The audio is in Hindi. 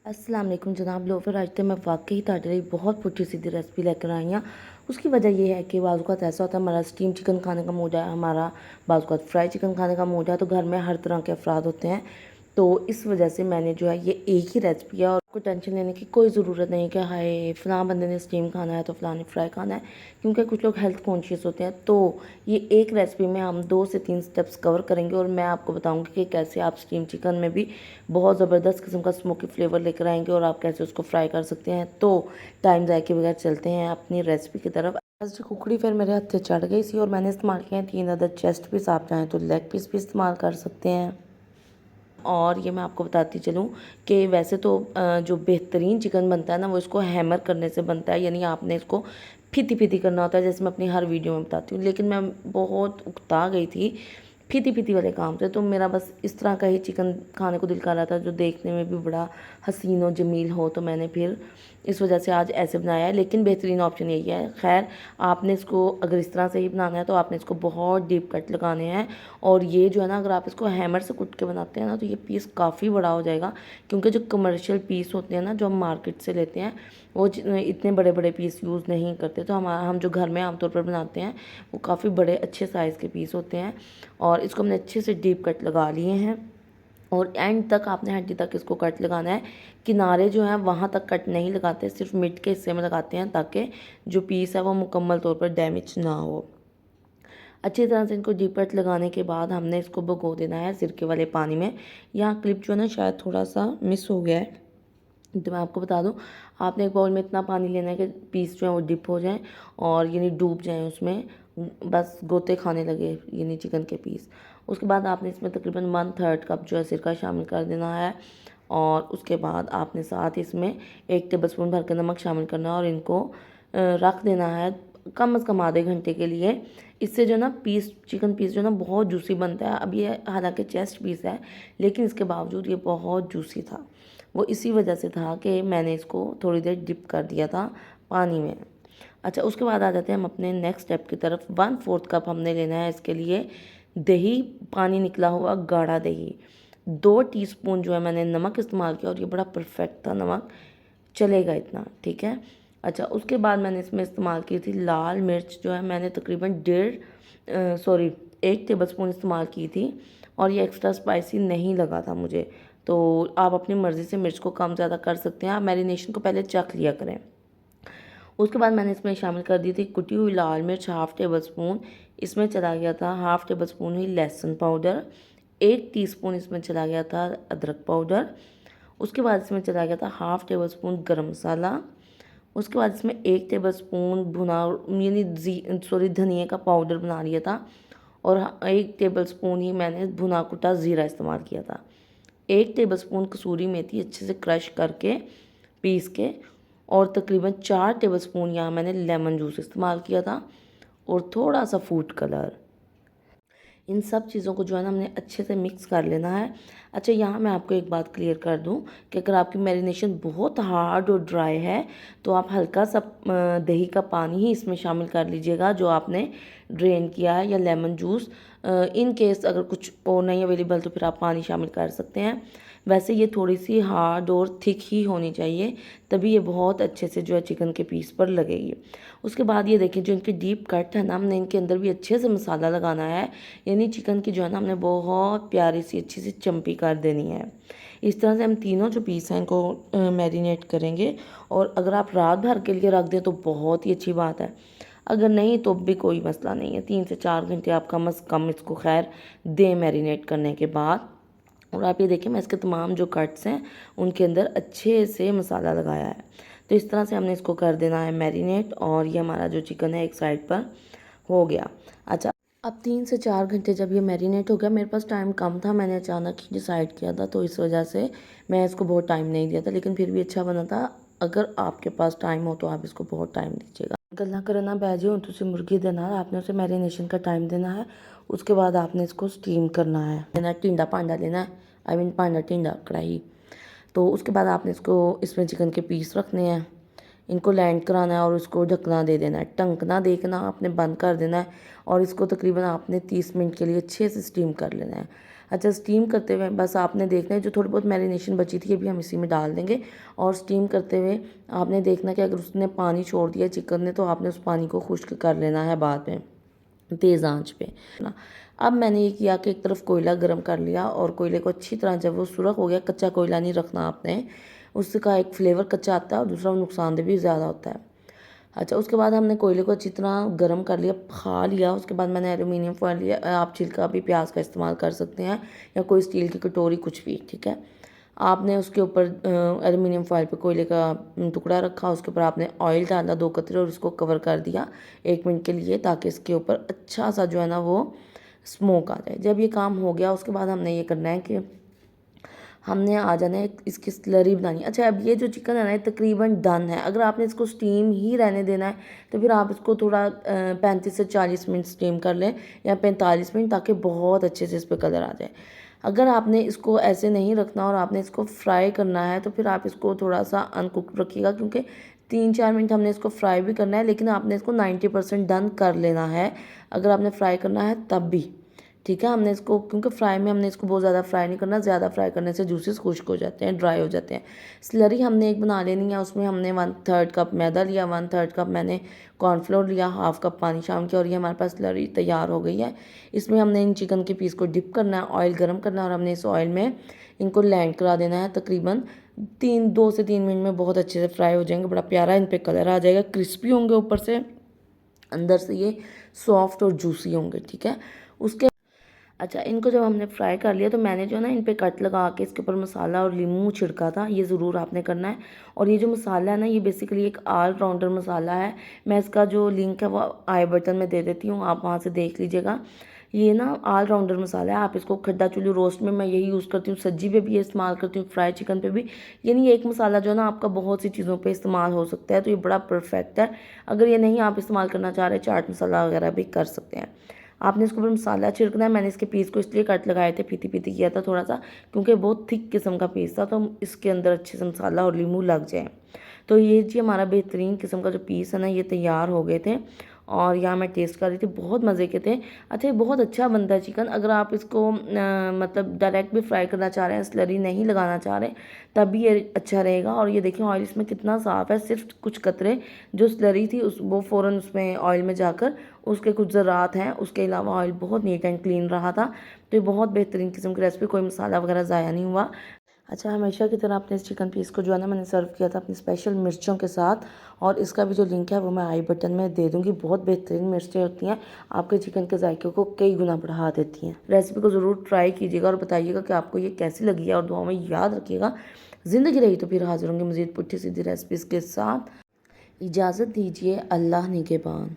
अस्सलाम वालेकुम जनाब लोफर। आज तो मैं वाकई ਤੁਹਾਡੇ ਲਈ बहुत पुठी सीधी रेसिपी लेकर आई हूँ। उसकी वजह ये है कि बाज़ ऐसा होता है हमारा स्टीम चिकन खाने का मूड है, हमारा बाज़ फ्राई चिकन खाने का मूड है, तो घर में हर तरह के अफराद होते हैं। तो इस वजह से मैंने जो है ये एक ही रेसिपी है और आपको टेंशन लेने की कोई ज़रूरत नहीं कि हाय फ़लाँ बंदे ने स्टीम खाना है तो फ़लाँ ने फ्राई खाना है, क्योंकि कुछ लोग हेल्थ कॉन्शियस होते हैं। तो ये एक रेसिपी में हम 2 से 3 स्टेप्स कवर करेंगे और मैं आपको बताऊंगी कि कैसे आप स्टीम चिकन में भी बहुत ज़बरदस्त किस्म का स्मोकी फ्लेवर लेकर आएंगे और आप कैसे उसको फ्राई कर सकते हैं। तो टाइम ज़ाय के बगैर चलते हैं अपनी रेसिपी की तरफ। आज जो कुकड़ी फिर मेरे हाथ से चढ़ गई थी और मैंने इस्तेमाल किया है 3 अदद चेस्ट पीस। आप चाहें तो लेग पीस भी इस्तेमाल कर सकते हैं। और ये मैं आपको बताती चलूँ कि वैसे तो जो बेहतरीन चिकन बनता है ना, वो इसको हैमर करने से बनता है, यानी आपने इसको फिती फिती करना होता है, जैसे मैं अपनी हर वीडियो में बताती हूँ। लेकिन मैं बहुत उकता गई थी फिती फिती वाले काम से, तो मेरा बस इस तरह का ही चिकन खाने को दिल कर रहा था जो देखने में भी बड़ा हसीन और जमील हो, तो मैंने फिर इस वजह से आज ऐसे बनाया है। लेकिन बेहतरीन ऑप्शन यही है। खैर, आपने इसको अगर इस तरह से ही बनाना है तो आपने इसको बहुत डीप कट लगाने हैं। और ये जो है ना, अगर आप इसको हैमर से कुट के बनाते हैं ना, तो ये पीस काफ़ी बड़ा हो जाएगा, क्योंकि जो कमर्शियल पीस होते हैं ना, जो हम मार्केट से लेते हैं, वो इतने बड़े बड़े पीस यूज़ नहीं करते। तो हम जो घर में आमतौर पर बनाते हैं वो काफ़ी बड़े अच्छे साइज़ के पीस होते हैं। और इसको हमने अच्छे से डीप कट लगा लिए हैं और एंड तक आपने हड्डी तक इसको कट लगाना है। किनारे जो हैं वहाँ तक कट नहीं लगाते, सिर्फ मिड के हिस्से में लगाते हैं, ताकि जो पीस है वो मुकम्मल तौर पर डैमेज ना हो। अच्छी तरह से इनको डीप कट लगाने के बाद हमने इसको भिगो देना है सिरके वाले पानी में। यहाँ क्लिप जो है ना शायद थोड़ा सा मिस हो गया है, तो मैं आपको बता दूं, आपने एक बाउल में इतना पानी लेना है कि पीस जो है वो डिप हो जाएं और यानी डूब जाएं उसमें, बस गोते खाने लगे यानी चिकन के पीस। उसके बाद आपने इसमें तकरीबन 1/3 कप जो है सिरका शामिल कर देना है। और उसके बाद आपने साथ इसमें 1 टेबलस्पून भर के नमक शामिल करना है और इनको रख देना है कम से कम आधे घंटे के लिए। इससे जो ना चिकन पीस जो ना बहुत जूसी बनता है। अब ये हालांकि चेस्ट पीस है, लेकिन इसके बावजूद ये बहुत जूसी था। वो इसी वजह से था कि मैंने इसको थोड़ी देर डिप कर दिया था पानी में। अच्छा, उसके बाद आ जाते हैं हम अपने नेक्स्ट स्टेप की तरफ। 1/4 कप हमने लेना है इसके लिए दही, पानी निकला हुआ गाढ़ा दही। 2 टीस्पून जो है मैंने नमक इस्तेमाल किया और ये बड़ा परफेक्ट था नमक, चलेगा इतना, ठीक है। अच्छा, उसके बाद मैंने इसमें इस्तेमाल की थी लाल मिर्च, जो है मैंने तकरीबन 1 टेबलस्पून इस्तेमाल की थी और ये एक्स्ट्रा स्पाइसी नहीं लगा था मुझे। तो आप अपनी मर्ज़ी से मिर्च को कम ज़्यादा कर सकते हैं। आप मैरिनेशन को पहले चख लिया करें। उसके बाद मैंने इसमें शामिल कर दी थी कुटी हुई लाल मिर्च 1/2 टेबलस्पून। इसमें चला गया था 1/2 टेबलस्पून ही लहसुन पाउडर। 1 टीस्पून इसमें चला गया था अदरक पाउडर। उसके बाद इसमें चला गया था 1/2 टेबलस्पून गरम मसाला। उसके बाद इसमें 1 टेबलस्पून भुना यानी धनिया का पाउडर बना लिया था और 1 टेबलस्पून ही मैंने भुना कुटा ज़ीरा इस्तेमाल किया था। 1 टेबलस्पून कसूरी मेथी अच्छे से क्रश करके पीस के, और तकरीबन 4 टेबलस्पून यहाँ मैंने लेमन जूस इस्तेमाल किया था और थोड़ा सा फूड कलर। इन सब चीज़ों को जो है ना हमने अच्छे से मिक्स कर लेना है। अच्छा, यहाँ मैं आपको एक बात क्लियर कर दूँ कि अगर आपकी मैरिनेशन बहुत हार्ड और ड्राई है तो आप हल्का सा दही का पानी ही इसमें शामिल कर लीजिएगा जो आपने ड्रेन किया है, या लेमन जूस। इन केस अगर कुछ और नहीं अवेलेबल तो फिर आप पानी शामिल कर सकते हैं। वैसे ये थोड़ी सी हार्ड और थिक ही होनी चाहिए, तभी ये बहुत अच्छे से जो है चिकन के पीस पर लगेगी। उसके बाद ये देखिए, जो इनके डीप कट है ना, हमने इनके अंदर भी अच्छे से मसाला लगाना है, यानी चिकन की जो है ना हमने बहुत प्यारी सी अच्छी सी चम्पी कर देनी है। इस तरह से हम तीनों जो पीस हैं इनको मैरिनेट करेंगे। और अगर आप रात भर के लिए रख दें तो बहुत ही अच्छी बात है, अगर नहीं तो भी कोई मसला नहीं है। 3 से 4 घंटे आप कम अज़ कम इसको खैर दें मैरिनेट करने के बाद। और आप ये देखिए, मैं इसके तमाम जो कट्स हैं उनके अंदर अच्छे से मसाला लगाया है। तो इस तरह से हमने इसको कर देना है मैरिनेट, और ये हमारा जो चिकन है एक साइड पर हो गया। अच्छा, अब 3 से 4 घंटे जब ये मैरिनेट हो गया, मेरे पास टाइम कम था, मैंने अचानक ही डिसाइड किया था, तो इस वजह से मैं इसको बहुत टाइम नहीं दिया था, लेकिन फिर भी अच्छा बना था। अगर आपके पास टाइम हो तो आप इसको बहुत टाइम दीजिएगा। गल्ला करना बैजे हो तो मुर्गी देना है, आपने उसे मैरिनेशन का टाइम देना है। उसके बाद आपने इसको स्टीम करना है, लेना टिंडा भांडा लेना है, आई मीन भांडा टिंडा कढ़ाई। तो उसके बाद आपने इसमें चिकन के पीस रखने हैं, इनको लैंड कराना है और उसको ढकना दे देना है। टंकना देखना आपने बंद कर देना है और इसको तकरीबन आपने 30 मिनट के लिए अच्छे से स्टीम कर लेना है। अच्छा, स्टीम करते हुए बस आपने देखना है जो थोड़ी बहुत मैरिनेशन बची थी ये भी हम इसी में डाल देंगे। और स्टीम करते हुए आपने देखना कि अगर उसने पानी छोड़ दिया चिकन ने तो आपने उस पानी को खुश्क कर लेना है बाद में तेज़ आंच पे ना। अब मैंने ये किया कि एक तरफ कोयला गर्म कर लिया और कोयले को अच्छी तरह जब वो सुरख हो गया, कच्चा कोयला नहीं रखना आपने, उसका एक फ्लेवर कच्चा आता है और दूसरा नुकसानदेह भी ज़्यादा होता है। अच्छा, उसके बाद हमने कोयले को अच्छी तरह गर्म कर लिया, खा लिया। उसके बाद मैंने एल्यूमिनियम फॉइल लिया, आप छिलका भी प्याज का इस्तेमाल कर सकते हैं या कोई स्टील की कटोरी कुछ भी, ठीक है। आपने उसके ऊपर एल्यूमिनियम फॉइल पे कोयले का टुकड़ा रखा, उसके ऊपर आपने ऑयल डाला 2 कतरे और उसको कवर कर दिया 1 मिनट के लिए ताकि इसके ऊपर अच्छा सा जो है ना वो स्मोक आ जाए। जब ये काम हो गया उसके बाद हमने ये करना है कि हमने आ जाना है इसकी स्लरी बनानी। अच्छा, अब ये जो चिकन है ना ये तकरीबन डन है। अगर आपने इसको स्टीम ही रहने देना है तो फिर आप इसको थोड़ा 35 से 40 मिनट स्टीम कर लें या 45 मिनट, ताकि बहुत अच्छे से इस पर कलर आ जाए। अगर आपने इसको ऐसे नहीं रखना और आपने इसको फ्राई करना है तो फिर आप इसको थोड़ा सा अनकुक रखिएगा, क्योंकि 3-4 मिनट हमने इसको फ्राई भी करना है, लेकिन आपने इसको 90% डन कर लेना है अगर आपने फ्राई करना है तब भी, ठीक है। हमने इसको क्योंकि फ्राई में हमने इसको बहुत ज़्यादा फ्राई नहीं करना, ज़्यादा फ्राई करने से जूसेस खुश्क हो जाते हैं, ड्राई हो जाते हैं। स्लरी हमने एक बना लेनी है, उसमें हमने 1/3 कप मैदा लिया, 1/3 कप मैंने कॉर्नफ्लोर लिया, हाफ कप पानी शामिल किया और ये हमारे पास स्लरी तैयार हो गई है। इसमें हमने इन चिकन के पीस को डिप करना है, ऑयल गर्म करना है और हमने इस ऑयल में इनको लैंड करा देना है। तकरीबन 2 से 3 मिनट में बहुत अच्छे से फ्राई हो जाएंगे, बड़ा प्यारा इन पर कलर आ जाएगा, क्रिस्पी होंगे ऊपर से, अंदर से ये सॉफ्ट और जूसी होंगे, ठीक है। उसके अच्छा, इनको जब हमने फ्राई कर लिया तो मैंने जो है ना इन पे कट लगा के इसके ऊपर मसाला और नींबू छिड़का था, ये ज़रूर आपने करना है। और ये जो मसाला है ना ये बेसिकली एक ऑल राउंडर मसाला है। मैं इसका जो लिंक है वो आई बटन में दे देती हूँ, आप वहाँ से देख लीजिएगा। ये ना ऑल राउंडर मसाला है। आप इसको खड्डा चूल्ही रोस्ट में मैं यही यूज़ करती हूँ, सब्जी पे भी ये इस्तेमाल करती हूँ, फ्राई चिकन पे भी। यानी एक मसाला जो है ना आपका बहुत सी चीज़ों पे इस्तेमाल हो सकता है, तो ये बड़ा परफेक्ट है। अगर ये नहीं आप इस्तेमाल करना चाह रहे, चाट मसाला वगैरह भी कर सकते हैं। आपने इसके ऊपर मसाला छिड़कना है। मैंने इसके पीस को इसलिए कट लगाए थे, पीती पीती किया था थोड़ा सा, क्योंकि बहुत थिक किस्म का पीस था तो इसके अंदर अच्छे से मसाला और नींबू लग जाए। तो ये जी हमारा बेहतरीन किस्म का जो पीस है ना ये तैयार हो गए थे और यहाँ मैं टेस्ट कर रही थी, बहुत मज़े के थे। अच्छा, ये बहुत अच्छा बनता है चिकन। अगर आप इसको मतलब डायरेक्ट भी फ्राई करना चाह रहे हैं, स्लरी नहीं लगाना चाह रहे, तब भी ये अच्छा रहेगा। और ये देखिए ऑयल इसमें कितना साफ़ है, सिर्फ कुछ कतरे जो स्लरी थी उस वो फ़ौरन उसमें ऑयल में जाकर उसके कुछ ज़रात हैं, उसके अलावा ऑयल बहुत नीट एंड क्लीन रहा था। तो ये बहुत बेहतरीन किस्म की रेसिपी, कोई मसाला वगैरह ज़ाया नहीं हुआ। अच्छा, हमेशा की तरह अपने इस चिकन पीस को जो है ना मैंने सर्व किया था अपनी स्पेशल मिर्चों के साथ, और इसका भी जो लिंक है वो मैं आई बटन में दे दूँगी। बहुत बेहतरीन मिर्चें होती हैं, आपके चिकन के जायके को कई गुना बढ़ा देती हैं। रेसिपी को ज़रूर ट्राई कीजिएगा और बताइएगा कि आपको ये कैसी लगी है, और दुआ में याद रखिएगा। ज़िंदगी रही तो फिर हाजिर होंगे मज़ीद पुट्ठी सीधी रेसिपीज़ के साथ। इजाज़त दीजिए, अल्लाह निगहबान।